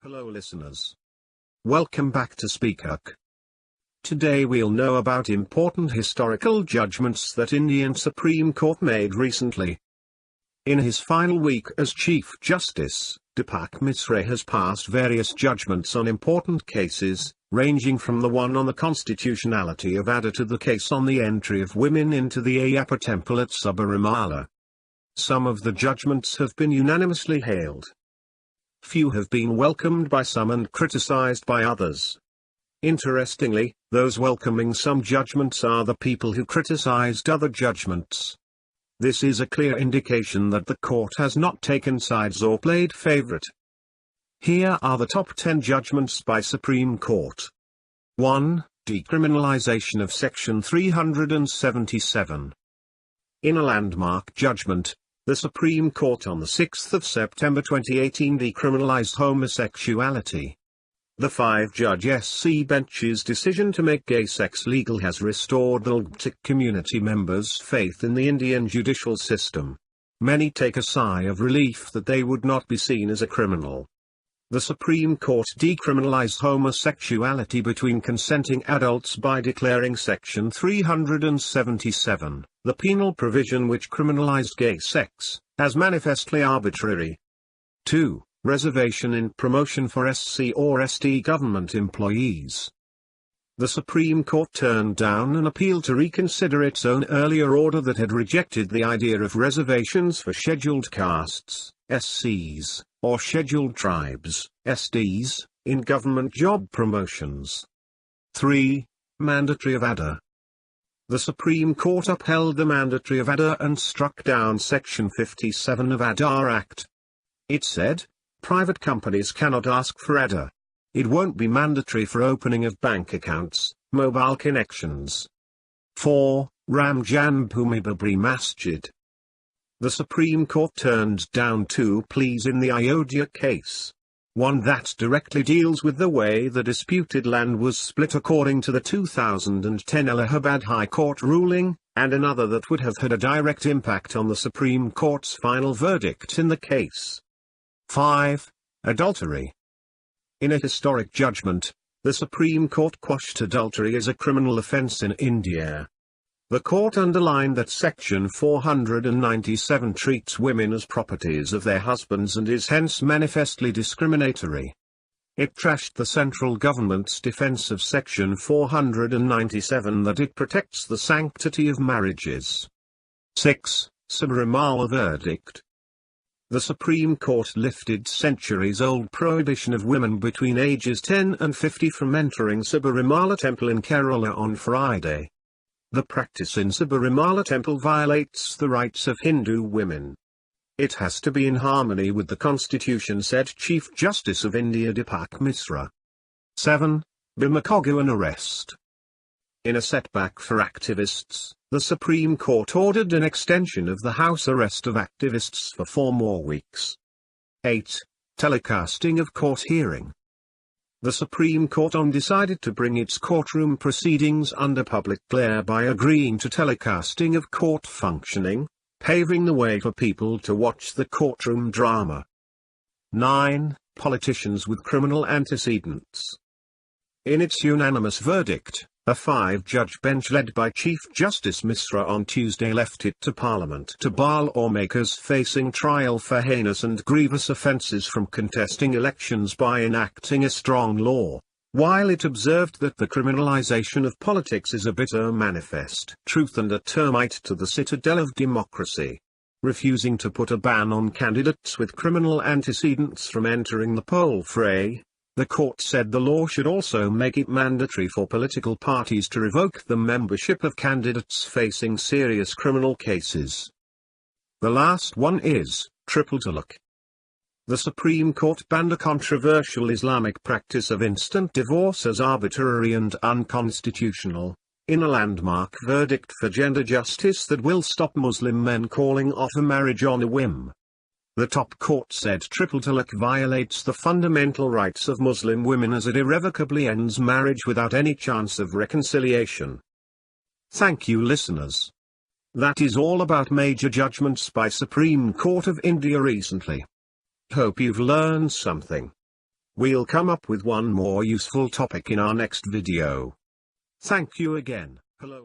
Hello listeners. Welcome back to Speakuk. Today we'll know about important historical judgments that Indian Supreme Court made recently. In his final week as Chief Justice, Deepak Misra has passed various judgments on important cases, ranging from the one on the constitutionality of Aadhar to the case on the entry of women into the Ayyappa temple at Sabarimala. Some of the judgments have been unanimously hailed. Few have been welcomed by some and criticized by others. Interestingly, those welcoming some judgments are the people who criticized other judgments. This is a clear indication that the court has not taken sides or played favorite. Here are the top 10 judgments by Supreme Court. 1. Decriminalization of Section 377. In a landmark judgment, the Supreme Court on 6 September 2018 decriminalized homosexuality. The 5-judge SC bench's decision to make gay sex legal has restored the LGBTQ community members' faith in the Indian judicial system. Many take a sigh of relief that they would not be seen as a criminal. The Supreme Court decriminalized homosexuality between consenting adults by declaring Section 377, the penal provision which criminalized gay sex, as manifestly arbitrary. 2. Reservation in promotion for SC or ST government employees. The Supreme Court turned down an appeal to reconsider its own earlier order that had rejected the idea of reservations for scheduled castes, SCs, or scheduled tribes, SDs, in government job promotions. 3. Mandatory of Aadhar. The Supreme Court upheld the mandatory of Aadhar and struck down Section 57 of Aadhar Act. It said, private companies cannot ask for Aadhar. It won't be mandatory for opening of bank accounts, mobile connections. 4. Ram Janmabhoomi Babri Masjid. The Supreme Court turned down 2 pleas in the Ayodhya case. One that directly deals with the way the disputed land was split according to the 2010 Allahabad High Court ruling, and another that would have had a direct impact on the Supreme Court's final verdict in the case. 5. Adultery. In a historic judgment, the Supreme Court quashed adultery as a criminal offence in India. The court underlined that Section 497 treats women as properties of their husbands and is hence manifestly discriminatory. It trashed the central government's defense of Section 497 that it protects the sanctity of marriages. 6. Sabarimala verdict. The Supreme Court lifted centuries-old prohibition of women between ages 10 and 50 from entering Sabarimala temple in Kerala on Friday. The practice in Sabarimala temple violates the rights of Hindu women. It has to be in harmony with the Constitution, said Chief Justice of India Deepak Misra. 7. Bhima Kogoan arrest. In a setback for activists, the Supreme Court ordered an extension of the house arrest of activists for 4 more weeks. 8. Telecasting of court hearing. The Supreme Court decided to bring its courtroom proceedings under public glare by agreeing to telecasting of court functioning, paving the way for people to watch the courtroom drama. 9. Politicians with criminal antecedents. In its unanimous verdict, a 5-judge bench led by Chief Justice Misra on Tuesday left it to Parliament to bar lawmakers facing trial for heinous and grievous offences from contesting elections by enacting a strong law, while it observed that the criminalisation of politics is a bitter manifest truth and a termite to the citadel of democracy. Refusing to put a ban on candidates with criminal antecedents from entering the poll fray, the court said the law should also make it mandatory for political parties to revoke the membership of candidates facing serious criminal cases. The last one is triple talaq. The Supreme Court banned a controversial Islamic practice of instant divorce as arbitrary and unconstitutional, in a landmark verdict for gender justice that will stop Muslim men calling off a marriage on a whim. The top court said triple talaq violates the fundamental rights of Muslim women as it irrevocably ends marriage without any chance of reconciliation. Thank you listeners. That is all about major judgments by Supreme Court of India recently. Hope you've learned something. We'll come up with one more useful topic in our next video. Thank you again. Hello.